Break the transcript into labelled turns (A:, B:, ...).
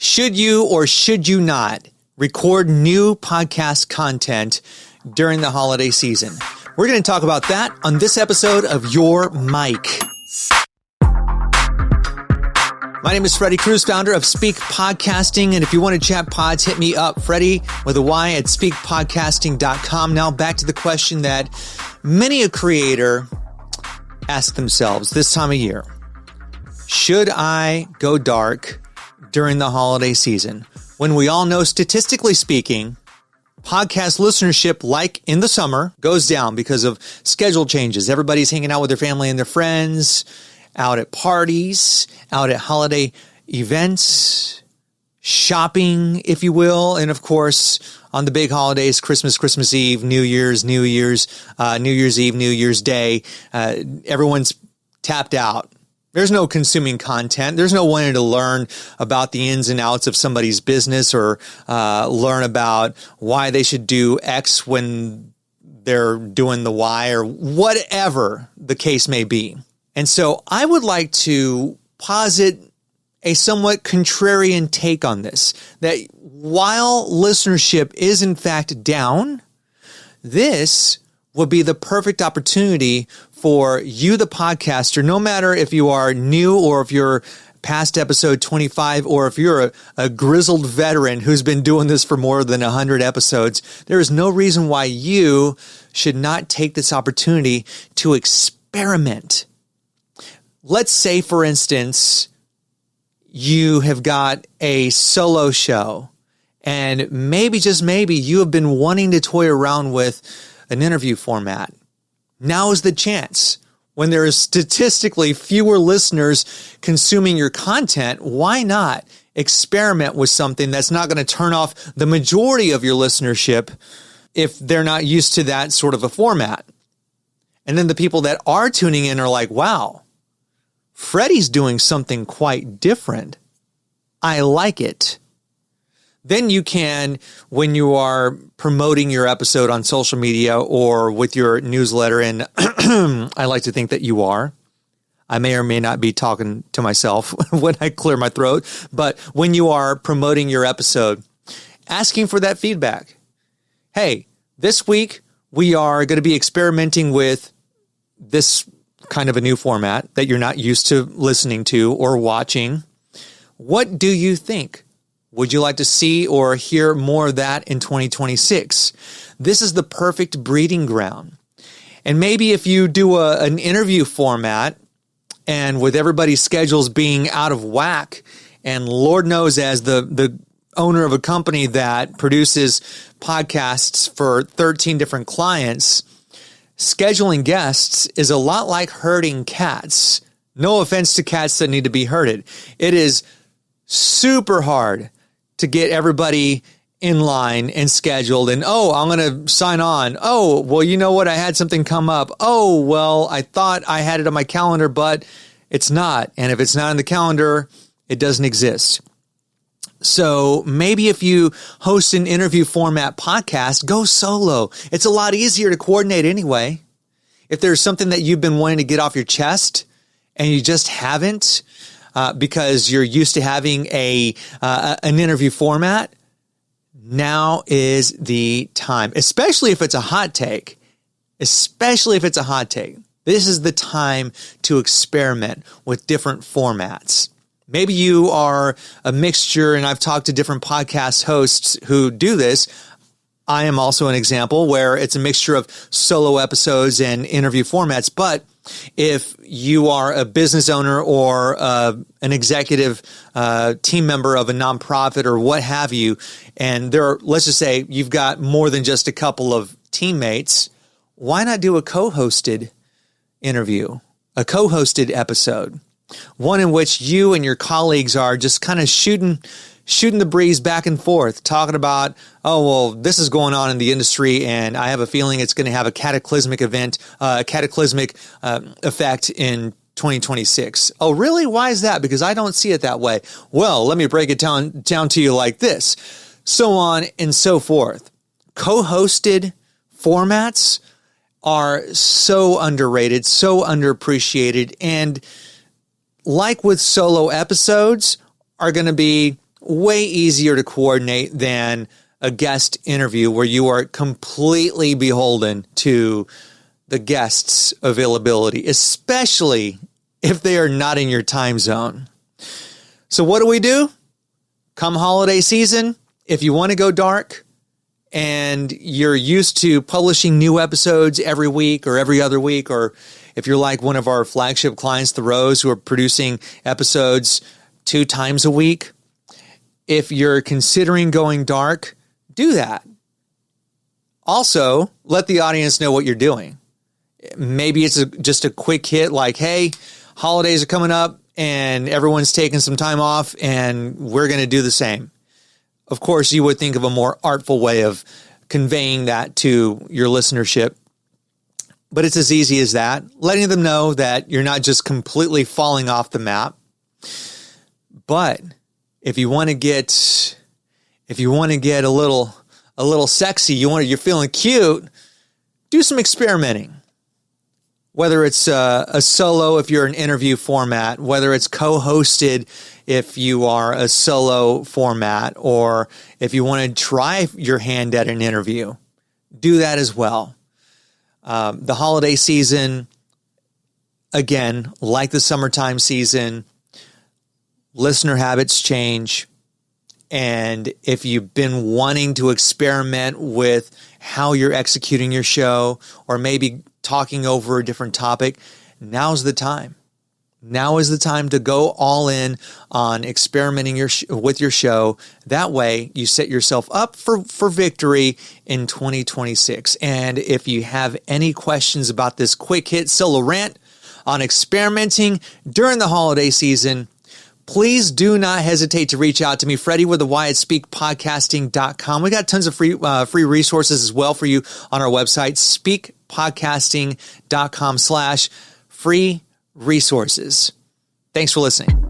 A: Should you or should you not record new podcast content during the holiday season? We're going to talk about that on this episode of Your Mic. My name is Freddy Cruz, founder of Speke Podcasting. And if you want to chat pods, hit me up, Freddy with a Y at spekepodcasting.com. Now back to the question that many a creator asks themselves this time of year. Should I go dark during the holiday season? When we all know, statistically speaking, podcast listenership, like in the summer, goes down because of schedule changes. Everybody's hanging out with their family and their friends, out at parties, out at holiday events, shopping, if you will. And of course, on the big holidays, Christmas Eve, New Year's Eve, New Year's Day, everyone's tapped out. There's no consuming content. There's no wanting to learn about the ins and outs of somebody's business or learn about why they should do X when they're doing the Y or whatever the case may be. And so I would like to posit a somewhat contrarian take on this, that while listenership is in fact down, this would be the perfect opportunity for you, the podcaster, no matter if you are new or if you're past episode 25 or if you're a grizzled veteran who's been doing this for more than 100 episodes, there is no reason why you should not take this opportunity to experiment. Let's say, for instance, you have got a solo show and maybe, just maybe, you have been wanting to toy around with an interview format. Now is the chance. When there is statistically fewer listeners consuming your content, why not experiment with something that's not going to turn off the majority of your listenership if they're not used to that sort of a format? And then the people that are tuning in are like, wow, Freddy's doing something quite different. I like it. Then you can, when you are promoting your episode on social media or with your newsletter, and I like to think that you are. I may or may not be talking to myself when I clear my throat, but when you are promoting your episode, asking for that feedback. Hey, this week we are going to be experimenting with this kind of a new format that you're not used to listening to or watching. What do you think? Would you like to see or hear more of that in 2026? This is the perfect breeding ground. And maybe if you do an interview format, and with everybody's schedules being out of whack, and Lord knows, as the owner of a company that produces podcasts for 13 different clients, scheduling guests is a lot like herding cats. No offense to cats that need to be herded. It is super hard to get everybody in line and scheduled and, oh, I'm going to sign on. Oh, well, you know what? I had something come up. Oh, well, I thought I had it on my calendar, but it's not. And if it's not on the calendar, it doesn't exist. So maybe if you host an interview format podcast, go solo. It's a lot easier to coordinate anyway. If there's something that you've been wanting to get off your chest and you just haven't, because you're used to having an interview format, now is the time, especially if it's a hot take. Especially if it's a hot take. This is the time to experiment with different formats. Maybe you are a mixture, and I've talked to different podcast hosts who do this. I am also an example where it's a mixture of solo episodes and interview formats. But if you are a business owner or an executive team member of a nonprofit or what have you, and let's just say you've got more than just a couple of teammates, why not do a co-hosted interview, a co-hosted episode? One in which you and your colleagues are just kind of shooting the breeze back and forth, talking about, oh, well, this is going on in the industry, and I have a feeling it's going to have a cataclysmic effect in 2026. Oh, really? Why is that? Because I don't see it that way. Well, let me break it down to you like this. So on and so forth. Co-hosted formats are so underrated, so underappreciated, and like with solo episodes, are going to be way easier to coordinate than a guest interview where you are completely beholden to the guest's availability, especially if they are not in your time zone. So what do? Come holiday season, if you want to go dark and you're used to publishing new episodes every week or every other week, or if you're like one of our flagship clients, The Rose, who are producing episodes 2 times a week, if you're considering going dark, do that. Also, let the audience know what you're doing. Maybe it's just a quick hit like, hey, holidays are coming up and everyone's taking some time off and we're going to do the same. Of course, you would think of a more artful way of conveying that to your listenership. But it's as easy as that, letting them know that you're not just completely falling off the map. But if you want to get a little sexy, you're feeling cute, do some experimenting. Whether it's a solo if you're an interview format, whether it's co-hosted if you are a solo format, or if you want to try your hand at an interview, do that as well. The holiday season, again, like the summertime season, listener habits change. And if you've been wanting to experiment with how you're executing your show, or maybe talking over a different topic, now's the time. Now is the time to go all in on experimenting with your show. That way you set yourself up for victory in 2026. And if you have any questions about this quick hit solo rant on experimenting during the holiday season, please do not hesitate to reach out to me, Freddy with a Y at SpekePodcasting.com. We got tons of free resources as well for you on our website, SpekePodcasting.com/free resources. Thanks for listening.